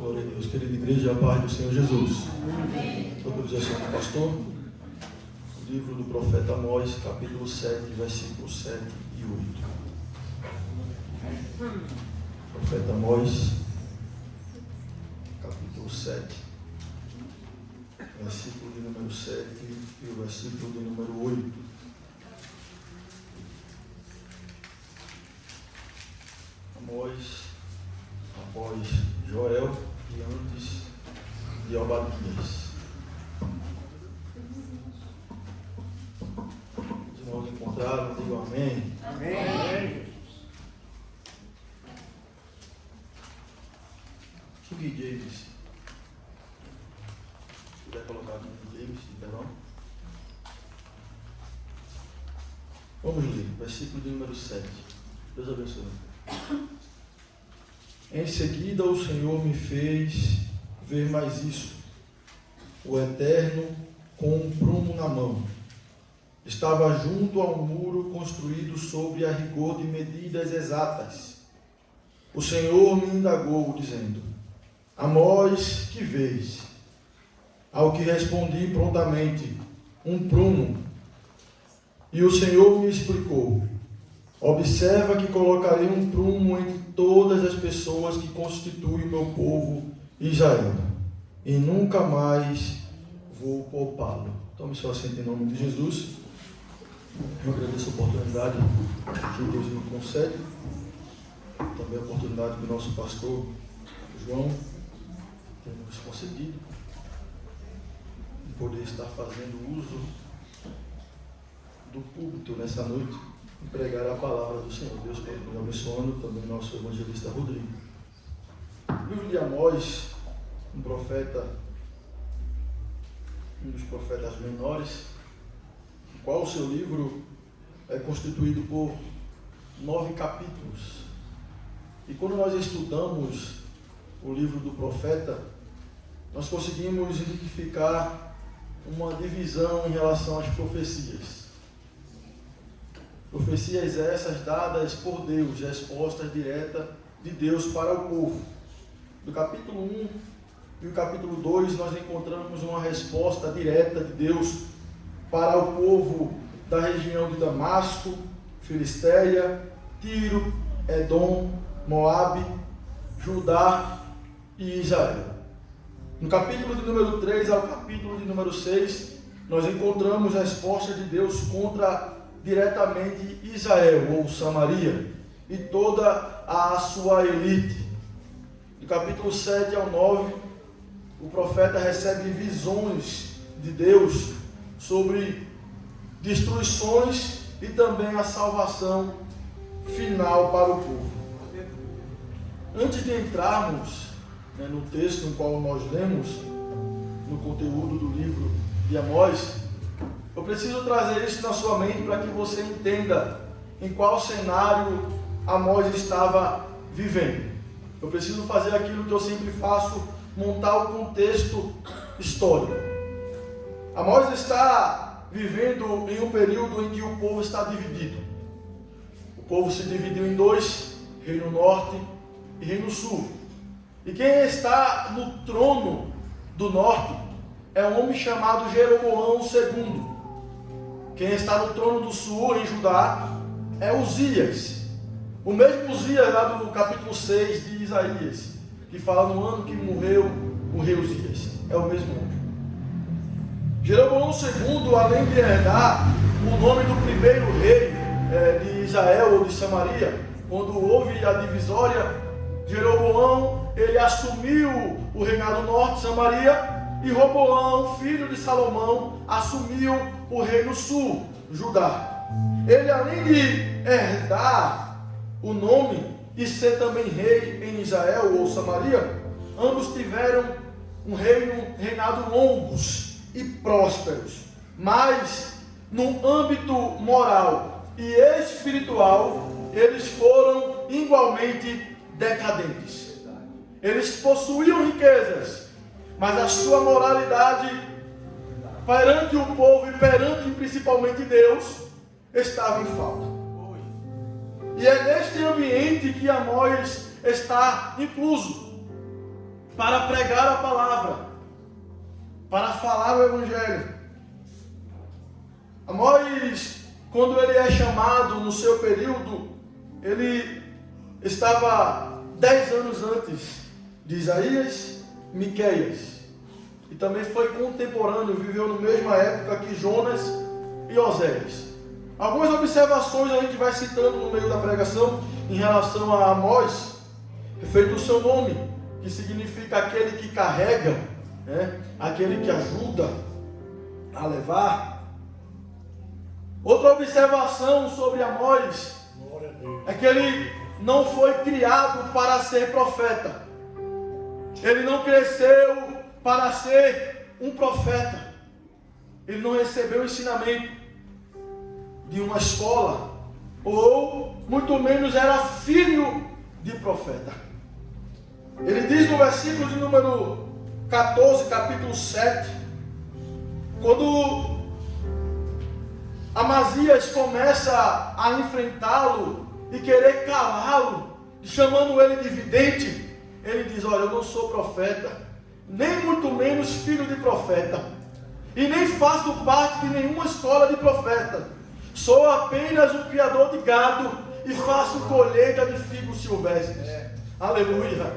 Glória a Deus, querida igreja, a paz do Senhor Jesus. Autorização do pastor. O livro do profeta Amós, capítulo 7, versículos 7 e 8. Profeta Amós, capítulo 7, versículo de número 7 e o versículo de número 8. Amós, após Joel e antes de Obadias. Os irmãos encontraram, digam amém. Amém. King James. Se puder colocar King James, perdão. Vamos ler, versículo de número 7. Deus abençoe. Em seguida o Senhor me fez ver mais isso. O Eterno com um prumo na mão. Estava junto a um muro construído sobre a rigor de medidas exatas. O Senhor me indagou, dizendo: Amós, que vês? Ao que respondi prontamente: um prumo. E o Senhor me explicou: observa que colocarei um prumo entre todas as pessoas que constituem o meu povo Israel, e nunca mais vou poupá-lo. Tome sua assento em nome de Jesus. Eu agradeço a oportunidade que Deus me concede, também a oportunidade que o nosso pastor João tem nos concedido, de poder estar fazendo uso do púlpito nessa noite e pregar a palavra do Senhor. Deus continue abençoando também nosso evangelista Rodrigo. O livro de Amós, um dos profetas menores, qual o seu livro é constituído por 9 capítulos. E quando nós estudamos o livro do profeta, nós conseguimos identificar uma divisão em relação às profecias. Profecias essas dadas por Deus, respostas diretas de Deus para o povo. Do capítulo 1 e o capítulo 2 nós encontramos uma resposta direta de Deus para o povo da região de Damasco, Filisteia, Tiro, Edom, Moabe, Judá e Israel. No capítulo de número 3 ao capítulo de número 6, nós encontramos a resposta de Deus contra diretamente Israel ou Samaria e toda a sua elite. Do capítulo 7 ao 9, o profeta recebe visões de Deus sobre destruições e também a salvação final para o povo. Antes de entrarmos no texto no qual nós lemos, no conteúdo do livro de Amós, eu preciso trazer isso na sua mente para que você entenda em qual cenário Amós estava vivendo. Eu preciso fazer aquilo que eu sempre faço, montar o contexto histórico. Amós está vivendo em um período em que o povo está dividido. O povo se dividiu em dois, Reino Norte e Reino Sul. E quem está no trono do norte é um homem chamado Jeroboão II. Quem está no trono do sul, em Judá, é Uzias. O mesmo Uzias lá do capítulo 6 de Isaías, que fala no ano que morreu o rei Uzias. É o mesmo homem. Jeroboão II, além de herdar o nome do primeiro rei de Israel ou de Samaria, quando houve a divisória, Jeroboão, ele assumiu o reinado norte, Samaria, e Roboão, filho de Salomão, assumiu o reino sul, Judá. Ele, além de herdar o nome e ser também rei em Israel ou Samaria, ambos tiveram reinado longos e prósperos, mas no âmbito moral e espiritual, eles foram igualmente decadentes. Eles possuíam riquezas, mas a sua moralidade perante o povo e perante principalmente Deus estava em falta. E é neste ambiente que Amós está incluso. para pregar a palavra, para falar o Evangelho. Amós, quando ele é chamado no seu período, ele estava 10 anos antes de Isaías, Miqueias. E também foi contemporâneo, viveu na mesma época que Jonas e Oséias. Algumas observações a gente vai citando no meio da pregação em relação a Amós, feito o seu nome, que significa aquele que carrega, aquele que ajuda a levar. Outra observação sobre Amós é que ele não foi criado para ser profeta. Ele não cresceu para ser um profeta. Ele não recebeu ensinamento de uma escola, ou muito menos era filho de profeta. Ele diz no versículo de número 14, capítulo 7, quando Amazias começa a enfrentá-lo e querer calá-lo, chamando ele de vidente, ele diz: olha, eu não sou profeta, nem muito menos filho de profeta, e nem faço parte de nenhuma escola de profeta. Sou apenas um criador de gado e faço colheita de figos silvestres. Aleluia.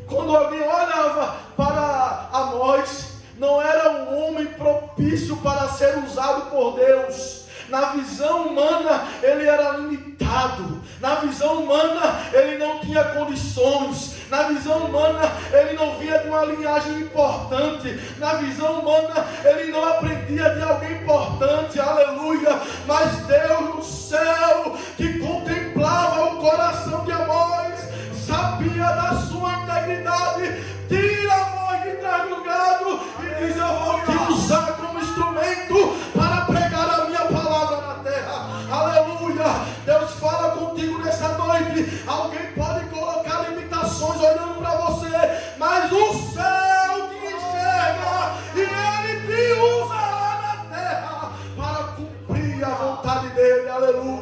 Quando alguém olhava para Amós, não era um homem propício para ser usado por Deus. Na visão humana, ele era limitado. Na visão humana, ele não tinha condições. Na visão humana, ele não vinha de uma linhagem importante. Na visão humana, ele não aprendia de alguém importante. Aleluia. Mas Deus no céu, que contemplava o coração de Amós, sabia da sua integridade. Tira Amós de trás do gado e diz: eu vou te usar como instrumento para pregar a minha palavra na terra. Aleluia. Deus fala contigo nessa noite. Alguém pode colocar limitações olhando para você, mas o céu te enxerga e ele te usa lá na terra para cumprir a vontade dele. Aleluia.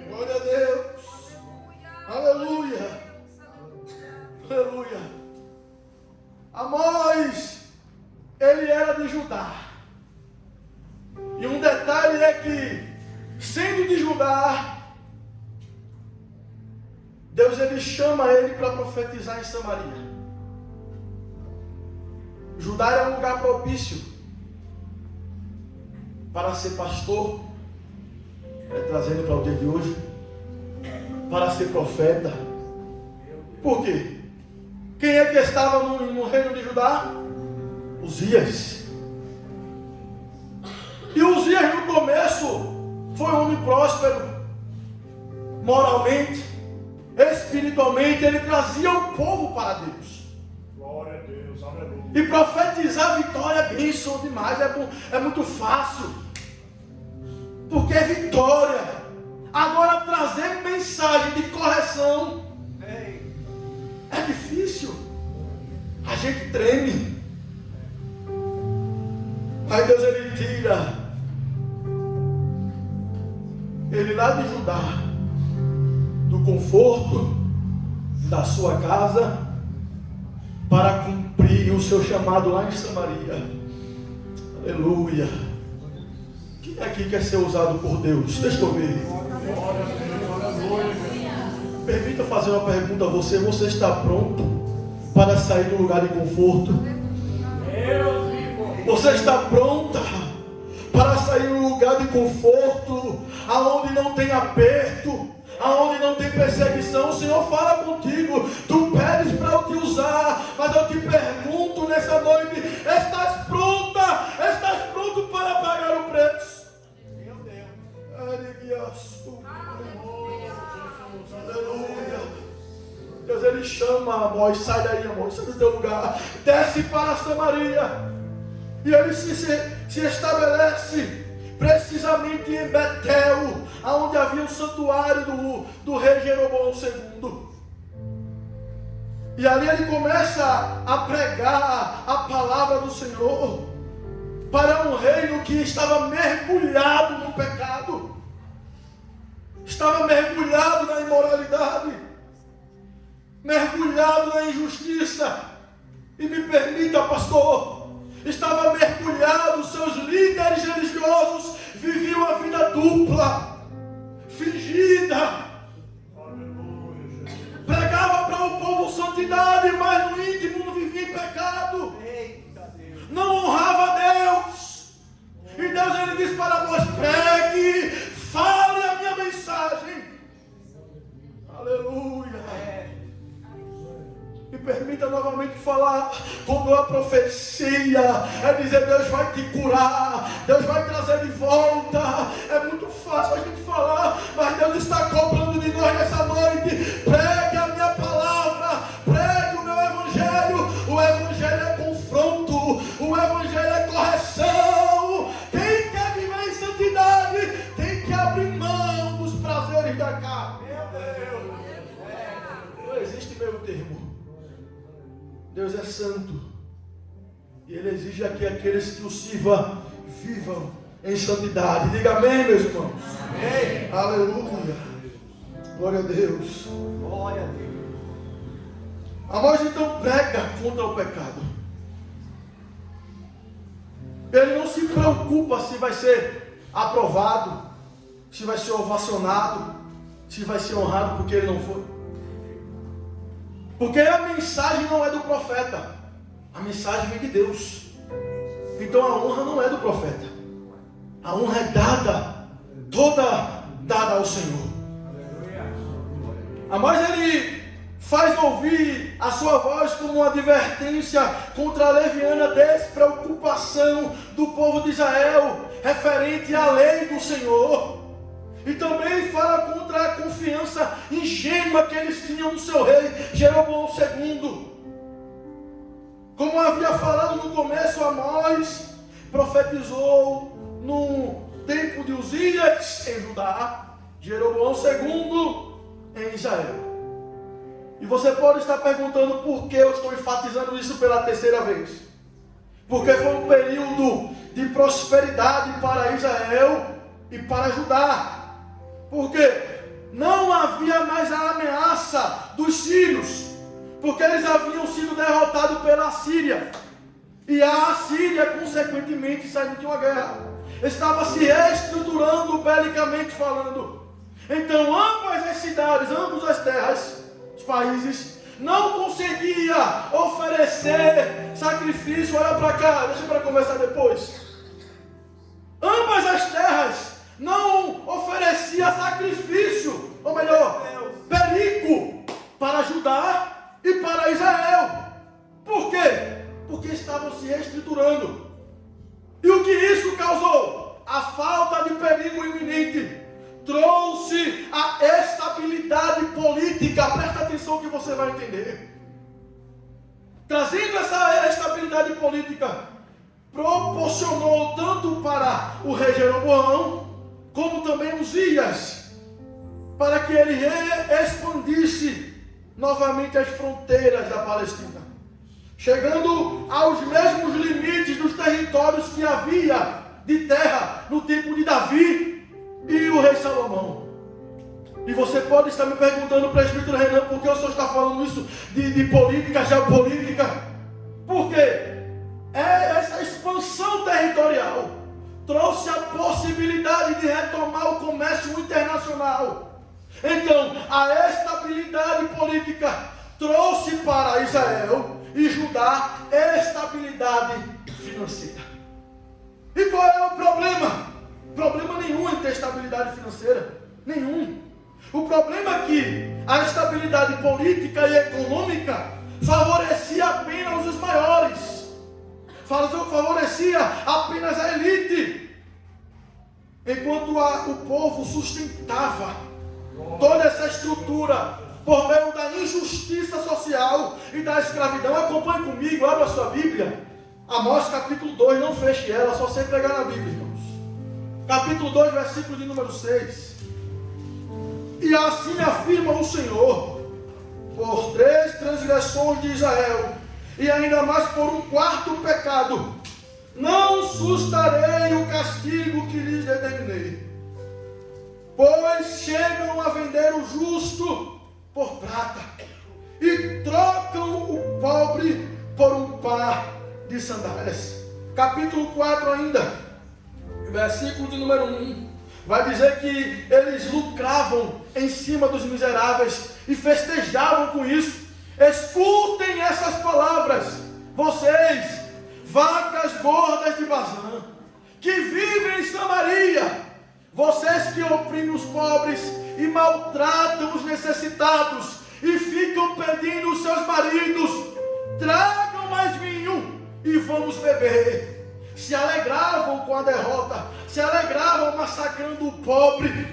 Glória a Deus. Aleluia. Aleluia. Amós, ele era de Judá. E um detalhe é que, sendo de Judá, Deus ele chama ele para profetizar em Samaria. Judá era um lugar propício para ser pastor, trazendo para o dia de hoje, para ser profeta. Por quê? Quem é que estava no reino de Judá? Uzias. E Uzias no começo foi um homem próspero, moralmente, espiritualmente. Ele trazia o povo para Deus. Glória a Deus, aleluia. E profetizar vitória é bênção demais, é muito fácil, porque é vitória. Agora trazer mensagem de correção é difícil. A gente treme. Aí Deus ele tira ele lá de Judá, do conforto da sua casa, para cumprir o seu chamado lá em Samaria. Aleluia. Quem aqui quer ser usado por Deus? Deixa eu ver. Permita fazer uma pergunta a você. Você está pronto para sair do lugar de conforto? Você está pronta para sair do lugar de conforto, aonde não tem aperto, aonde não tem perseguição? O Senhor fala contigo. Tu pedes para eu te usar, mas eu te pergunto nessa noite: estás pronta? Estás pronto para pagar o preço? Meu Deus. Aleluia. Deus ele chama Amós: sai daí, Amós, sai do teu lugar, desce para Samaria. E ele se estabelece precisamente em Betel, onde havia o santuário do rei Jeroboão II. E ali ele começa a pregar a palavra do Senhor para um reino que estava mergulhado no pecado, estava mergulhado na imoralidade. mergulhado na injustiça. E me permita, pastor, estava mergulhado, seus líderes religiosos viviam a vida dupla, fingida. Pregava para o povo santidade, mas no íntimo não vivia em pecado. Não honrava Deus. E Deus ele disse para nós: pregue, fale a minha mensagem. Aleluia. Me permita novamente falar, como a profecia é dizer: Deus vai te curar, Deus vai trazer de volta. É muito fácil a gente falar, mas Deus está cobrando de nós nessa noite. Pregue a minha palavra, pregue o meu evangelho. O evangelho é confronto, o evangelho é correção. Quem quer viver em santidade tem que abrir mão dos prazeres da carne. Meu Deus, não existe meio termo. Deus é santo e Ele exige que aqueles que o sirvam vivam em santidade. Diga amém, meus irmãos. Amém. Aleluia. Glória a Deus. Glória a Deus. Amós então prega contra o pecado. Ele não se preocupa se vai ser aprovado, se vai ser ovacionado, se vai ser honrado porque ele não foi. Porque a mensagem não é do profeta, a mensagem vem de Deus. Então a honra não é do profeta, a honra é dada, toda dada ao Senhor. Mas ele faz ouvir a sua voz como uma advertência contra a leviana despreocupação do povo de Israel, referente à lei do Senhor. E também fala contra a confiança ingênua que eles tinham no seu rei, Jeroboão II. Como havia falado no começo, Amós profetizou no tempo de Uzias em Judá, Jeroboão II em Israel. E você pode estar perguntando por que eu estou enfatizando isso pela terceira vez. Porque foi um período de prosperidade para Israel e para Judá. Porque não havia mais a ameaça dos sírios, porque eles haviam sido derrotados pela Síria, e a Assíria, consequentemente, saindo de uma guerra, estava se reestruturando belicamente falando. Então ambas as cidades, ambas as terras, os países, não conseguia oferecer sacrifício. Olha para cá, deixa para conversar depois. Ambas as terras não oferecia sacrifício, ou melhor, perigo para Judá e para Israel. Por quê? Porque estavam se reestruturando. E o que isso causou? A falta de perigo iminente trouxe a estabilidade política. Presta atenção que você vai entender. Trazendo essa estabilidade política, proporcionou tanto para o rei Jeroboão como também Uzias, para que ele expandisse novamente as fronteiras da Palestina, chegando aos mesmos limites dos territórios que havia de terra no tempo de Davi e o rei Salomão. E você pode estar me perguntando, presbítero Renan, por que o senhor está falando isso de política, geopolítica? Por quê? Essa expansão territorial trouxe a possibilidade de retomar o comércio internacional. Então, a estabilidade política trouxe para Israel e Judá estabilidade financeira. E qual é o problema? Problema nenhum em ter estabilidade financeira. Nenhum. O problema é que a estabilidade política e econômica favorecia apenas os maiores. Favorecia apenas a elite, enquanto o povo sustentava toda essa estrutura por meio da injustiça social e da escravidão. Acompanhe comigo, abra a sua Bíblia, Amós capítulo 2, não feche ela, só sei pregar na Bíblia, irmãos. Capítulo 2, versículo de número 6. E assim afirma o Senhor: por 3 transgressões de Israel, e ainda mais por um 4º pecado, não sustarei o castigo que lhes determinei. Pois chegam a vender o justo por prata, e trocam o pobre por um par de sandálias. Capítulo 4 ainda, versículo de número 1, vai dizer que eles lucravam em cima dos miseráveis e festejavam com isso. Escutem essas palavras, vocês, vacas gordas de Bazã, que vivem em Samaria, vocês que oprimem os pobres e maltratam os necessitados e ficam pedindo aos seus maridos: tragam mais vinho e vamos beber. Se alegravam com a derrota, se alegravam massacrando o pobre.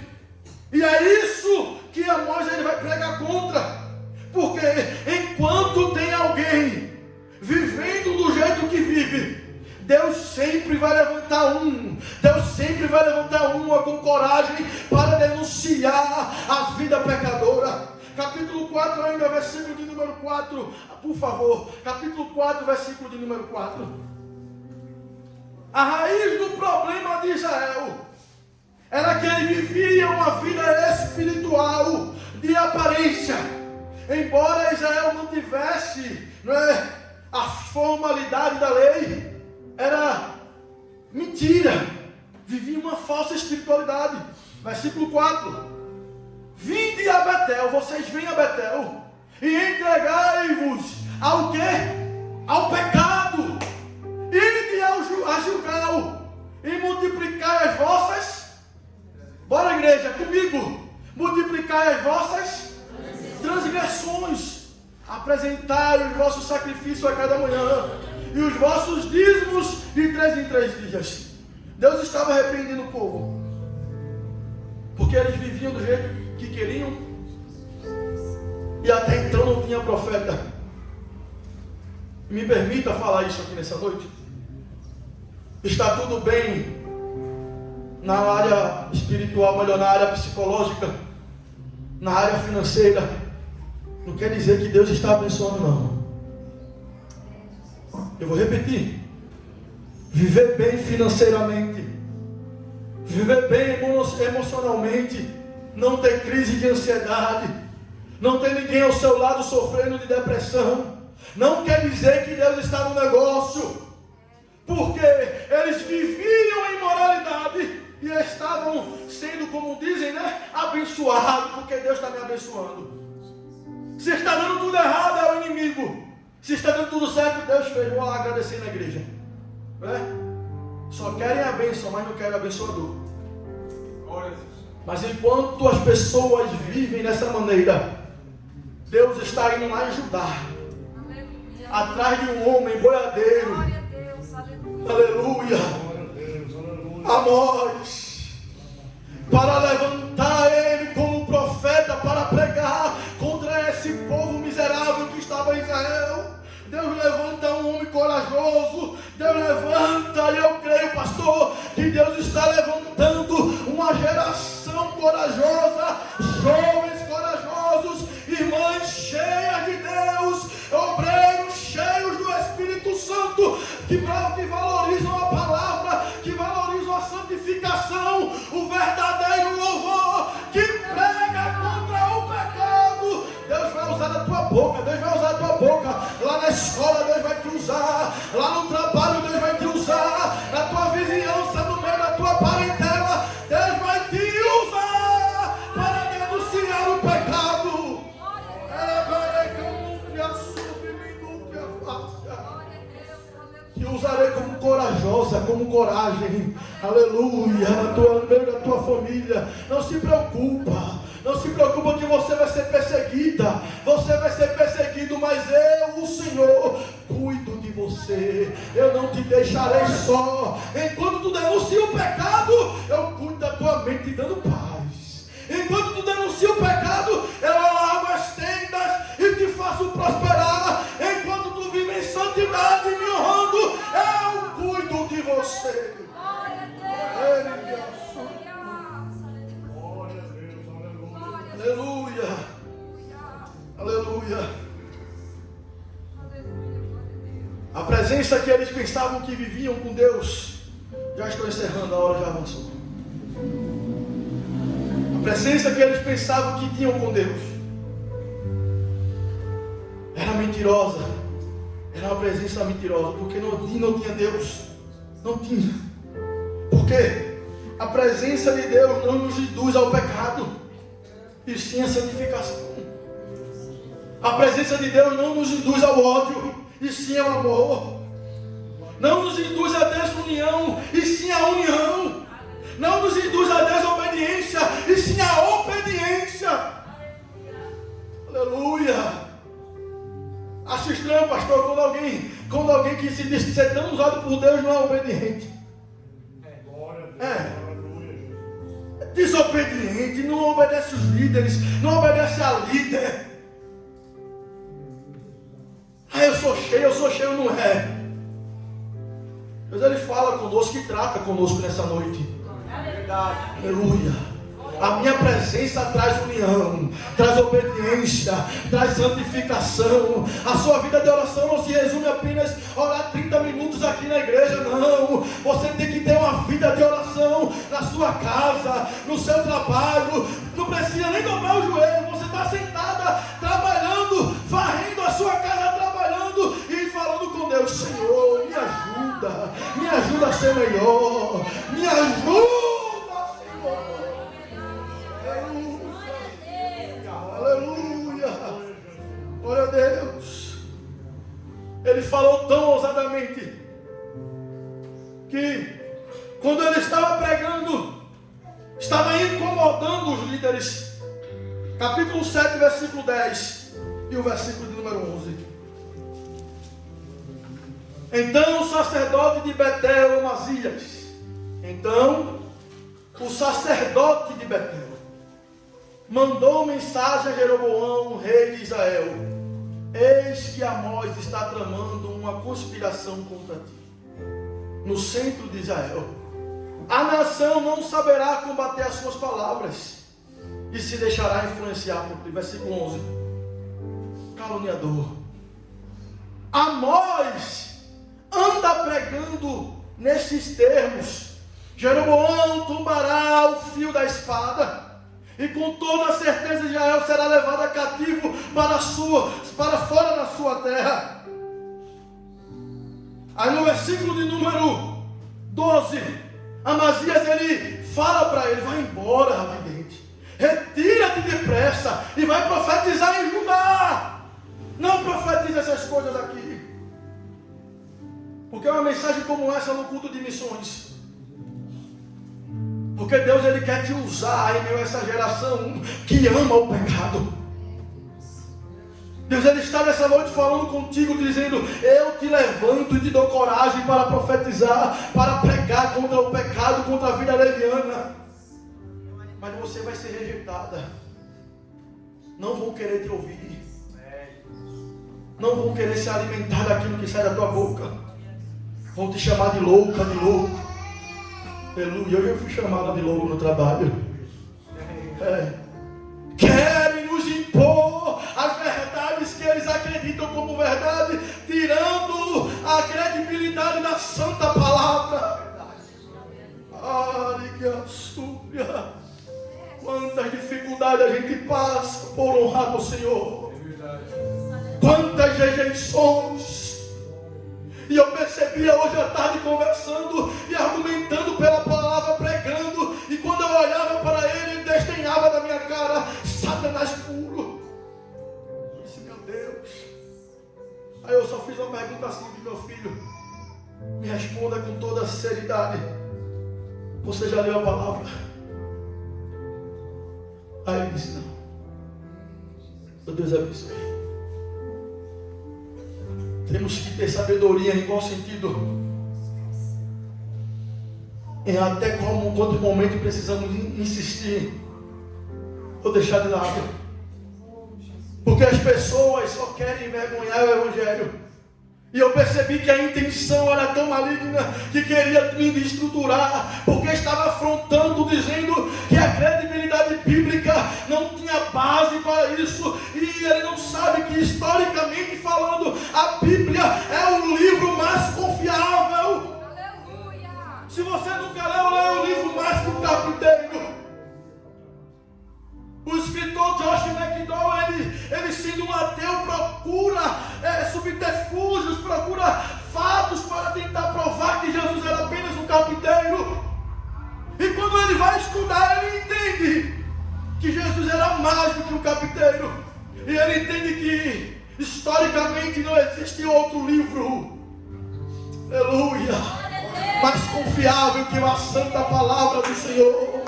E é isso que Amós ele vai pregar contra. Porque enquanto tem alguém vivendo do jeito que vive, Deus sempre vai levantar uma com coragem para denunciar a vida pecadora. Capítulo 4 ainda, versículo de número 4, por favor, capítulo 4, versículo de número 4. A raiz do problema de Israel era que ele vivia uma vida espiritual de aparência. Embora Israel mantivesse, a formalidade da lei, era mentira, vivia uma falsa espiritualidade. Versículo 4: vinde a Betel, vocês vêm a Betel, e entregai-vos ao quê? Ao pecado. Ide a Gilgal e multiplicai as vossas, bora igreja, comigo, multiplicai as vossas transgressões, apresentai os vossos sacrifícios a cada manhã, e os vossos dízimos de 3 em 3 dias. Deus estava repreendendo o povo, porque eles viviam do jeito que queriam, e até então não tinha profeta. Me permita falar isso aqui nessa noite. Está tudo bem na área espiritual, melhor, na área psicológica, na área financeira. Não quer dizer que Deus está abençoando, não. Eu vou repetir: viver bem financeiramente, viver bem emocionalmente, não ter crise de ansiedade, não ter ninguém ao seu lado sofrendo de depressão, não quer dizer que Deus está no negócio, porque eles viviam em imoralidade e estavam sendo, como dizem, abençoados, porque Deus está me abençoando. Se está dando tudo errado, é o inimigo. Se está dando tudo certo, Deus fez. Vou lá agradecer na igreja. Só querem a bênção, mas não querem abençoador. Mas enquanto as pessoas vivem dessa maneira, Deus está indo lá em Judá, atrás de um homem boiadeiro. Aleluia. Amós, para levantar ele como profeta, para pregar contra esse povo miserável que estava em Israel. Deus levanta um homem corajoso. Deus levanta, e eu creio, pastor, que Deus está levantando uma geração corajosa, jovens corajosos, irmãs cheias de Deus, obreiros cheios do Espírito Santo, que valorizam a palavra, que valorizam a santificação, o verdadeiro louvor, que prega contra o pecado. Deus vai usar a tua boca, Deus vai usar a tua boca. Lá na escola Deus vai te usar, lá no trabalho Deus vai te usar, na tua vizinhança, no meio da tua parentela, Deus vai te usar para denunciar o pecado. Te usarei como corajosa, como coragem, aleluia, no meio da tua família. Não se preocupa que você vai ser perseguida, você vai ser perseguido, mas eu, o Senhor, cuido de você. Eu não te deixarei só. Enquanto tu denuncia o pecado, eu cuido da tua mente dando paz. Enquanto tu denuncia o pecado, eu alargo as tendas e te faço prosperar. Enquanto tu vive em santidade me honrando, eu cuido de você. Aleluia. Aleluia. A presença que eles pensavam que viviam com Deus, já estou encerrando, a hora já avançou. A presença que eles pensavam que tinham com Deus mentirosa. Era uma presença mentirosa, porque não tinha Deus. Não tinha. Por quê? A presença de Deus não nos induz ao pecado, e sim à santificação. A presença de Deus não nos induz ao ódio, e sim ao amor. Não nos induz à desunião, e sim à união. Não nos induz à desobediência, e sim à obediência. Aleluia. Acho estranho, pastor, quando alguém que se diz ser tão usado por Deus não é obediente. Glória a Deus. É. Desobediente, não obedece os líderes, não obedece a líder. Eu sou cheio, não é. Deus, Ele fala conosco e trata conosco nessa noite. Aleluia. A minha presença traz união, traz obediência, traz santificação. A sua vida de oração não se resume apenas a orar 30 minutos aqui na igreja, não. Você tem que ter uma vida de oração na sua casa, no seu trabalho. Não precisa nem dobrar o joelho. Você está sentada, trabalhando, varrendo a sua casa, trabalhando e falando com Deus: Senhor, me ajuda a ser melhor, me ajuda. Aleluia, glória a Deus. Ele falou tão ousadamente que quando ele estava pregando, estava incomodando os líderes. Capítulo 7, versículo 10 e o versículo de número 11. Então o sacerdote de Betel, Amazias, mandou mensagem a Jeroboão, rei de Israel: eis que Amós está tramando uma conspiração contra ti no centro de Israel. A nação não saberá combater as suas palavras e se deixará influenciar por ti. Versículo 11. Caluniador. Amós anda pregando nesses termos: Jeroboão tombará o fio da espada, e com toda certeza Israel será levado cativo para fora da sua terra. Aí no versículo de número 12, Amazias ele fala para ele: vai embora, vidente, retira-te depressa e vai profetizar em Judá. Não profetize essas coisas aqui, porque uma mensagem como essa no culto de missões. Porque Deus ele quer te usar em meio a essa geração que ama o pecado. Deus ele está nessa noite falando contigo, dizendo: eu te levanto e te dou coragem para profetizar, para pregar contra o pecado, contra a vida leviana. Mas você vai ser rejeitada. Não vão querer te ouvir. Não vão querer se alimentar daquilo que sai da tua boca. Vão te chamar de louca, de louco. Aleluia. Eu já fui chamado de louco no trabalho. Querem nos impor as verdades que eles acreditam como verdade, tirando a credibilidade da santa palavra. Quantas dificuldades a gente passa por honrar o Senhor. Quantas rejeições. E eu percebia hoje à tarde conversando e argumentando pela palavra, pregando. E quando eu olhava para ele desdenhava da minha cara: Satanás puro. Eu disse: meu Deus. Aí eu só fiz uma pergunta assim: meu filho, me responda com toda a sinceridade: você já leu a palavra? Aí ele disse: não. Meu Deus abençoe. Temos que ter sabedoria em qual sentido? Em até quanto momento precisamos insistir ou deixar de lado. Porque as pessoas só querem envergonhar o Evangelho. E eu percebi que a intenção era tão maligna que queria me estruturar, porque estava afrontando, dizendo que a credibilidade bíblica não tinha base para isso. E ele não sabe que, historicamente falando, a Bíblia é o livro mais confiável. Aleluia. Se você nunca leu, leia o livro mais que o carpinteiro. O escritor Josh McDowell, ele sendo um ateu, procura Historicamente não existe outro livro, aleluia, mais confiável que a santa palavra do Senhor.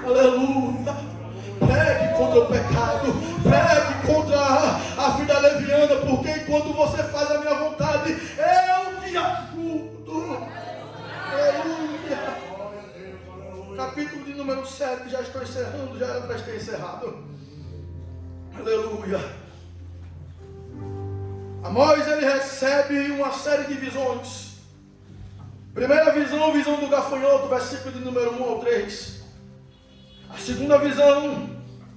Aleluia. Pregue contra o pecado, pregue contra a vida leviana, porque quando você faz a minha vontade, eu te ajudo. Aleluia. Capítulo de número 7, já estou encerrando, já era para ter encerrado. Aleluia. Amós, ele recebe uma série de visões. Primeira visão, visão do gafanhoto, versículo de número 1 ao 3. A segunda visão,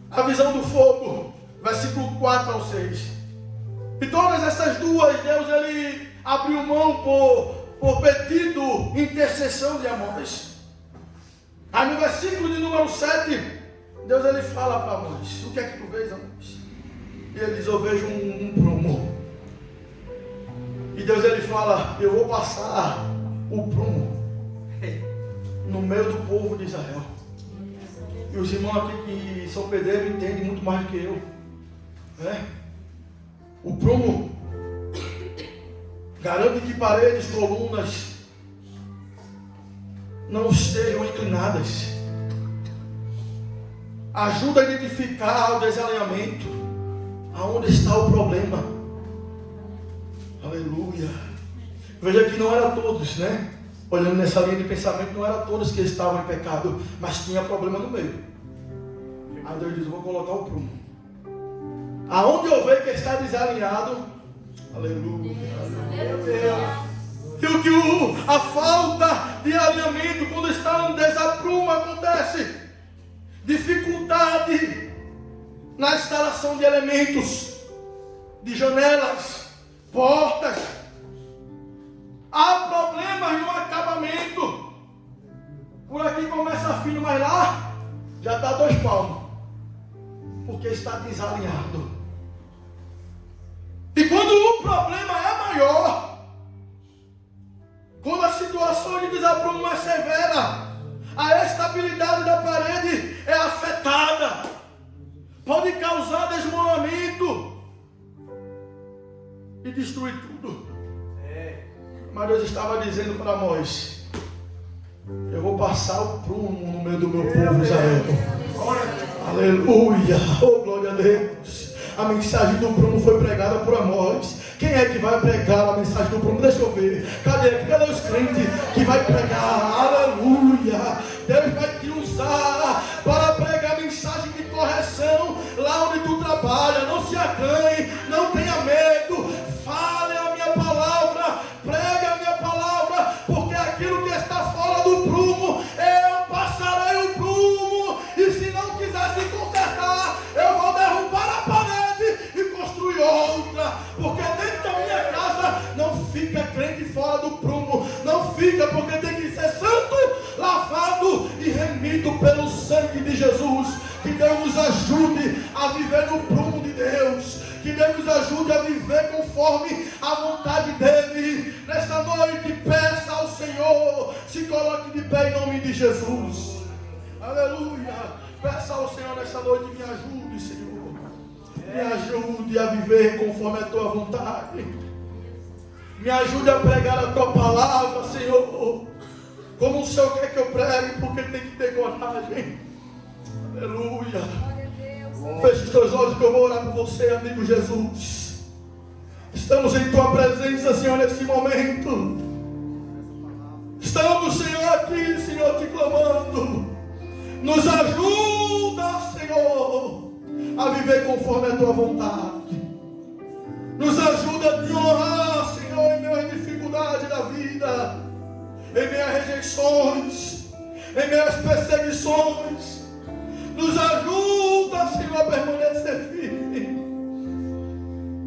a visão do fogo, versículo 4 ao 6. E todas essas duas, Deus ele abriu mão por pedido, intercessão de Amós. Aí no versículo de número 7, Deus ele fala para Amós: o que é que tu vês, Amós? E ele diz: eu vejo um prumo. E Deus ele fala: eu vou passar o prumo no meio do povo de Israel. E os irmãos aqui que são pedreiros entendem muito mais do que eu, né? O prumo garante que paredes, colunas não estejam inclinadas. Ajuda a identificar o desalinhamento, aonde está o problema. Aleluia. Veja que não era todos, né? Olhando nessa linha de pensamento, não era todos que estavam em pecado, mas tinha problema no meio. Aí Deus diz: eu vou colocar o prumo. Aonde eu ver que está desalinhado, aleluia. E o que a falta de alinhamento, quando está no desaprumo, acontece. Dificuldade na instalação de elementos, de janelas, portas. Há problemas no acabamento. Por aqui começa fino, mas lá já está 2 palmos. Porque está desalinhado. E quando o problema é maior, quando a situação de desaprumo é severa, a estabilidade da parede é afetada. Pode causar desmoronamento e destruir tudo. Mas Deus estava dizendo para Amós: eu vou passar o prumo no meio do meu povo Israel. Aleluia, oh glória a Deus. A mensagem do prumo foi pregada por Amós. Quem é que vai pregar a mensagem do prumo? Deixa eu ver. Cadê os crentes que vai pregar? Aleluia. Deus vai te usar para pregar a mensagem de correção lá onde tu trabalha. Não se acanhe, não tenha medo. Fale a minha palavra, pregue a minha palavra, porque aquilo que está fora do prumo, eu passarei o prumo. E se não quiser se consertar, eu vou derrubar a parede e construir outra. Porque dentro da minha casa não fica crente fora do prumo. Não fica, porque tem que ser santo, lavado e remido pelo sangue de Jesus. Que Deus nos ajude a viver no prumo de Deus. Que Deus nos ajude a viver conforme a vontade dEle. Nesta noite, peça ao Senhor. Se coloque de pé em nome de Jesus. Aleluia. Peça ao Senhor nesta noite: me ajude, Senhor. Me ajude a viver conforme a Tua vontade. Me ajude a pregar a Tua palavra, Senhor. Como o Senhor quer que eu pregue, porque tem que ter coragem. Aleluia. Feche os teus olhos que eu vou orar por você, amigo Jesus. Estamos em Tua presença, Senhor, nesse momento. Estamos, Senhor, aqui, Senhor, te clamando. Nos ajuda, Senhor, a viver conforme a Tua vontade. Nos ajuda a te honrar, Senhor, em minhas dificuldades da vida, em minhas rejeições, em minhas perseguições. Nos ajuda, Senhor, a permanecer firme.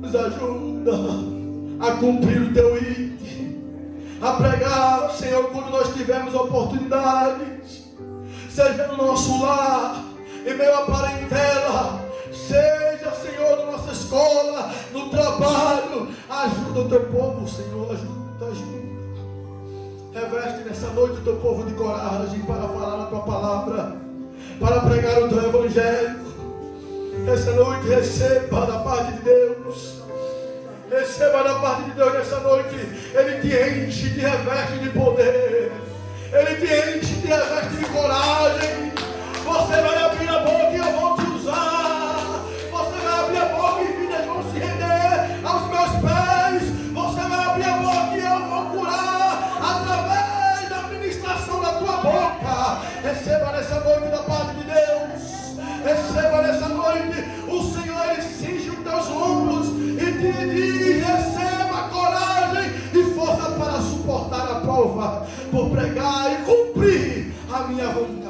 Nos ajuda a cumprir o Teu ídolo, a pregar, Senhor, quando nós tivermos oportunidades, seja no nosso lar, em meio à parentela, seja, Senhor, na nossa escola, no trabalho. Ajuda o Teu povo, Senhor, ajuda. Reveste nessa noite o Teu povo de coragem para falar a Tua palavra, para pregar o Teu Evangelho. Essa noite receba da parte de Deus. Receba da parte de Deus nessa noite. Ele te enche, te reveste de poder. Ele te enche, te reveste de coragem. Você vai abrir a boca e eu vou te usar. Você vai abrir a boca e vidas vão se render aos meus pés. Você vai abrir a boca e eu vou curar através da ministração da tua boca. Receba nessa noite da parte de Deus. Receba nessa noite. O Senhor, Ele cinge os teus ombros e te diz: receba coragem e força para suportar a prova, por pregar e cumprir a minha vontade.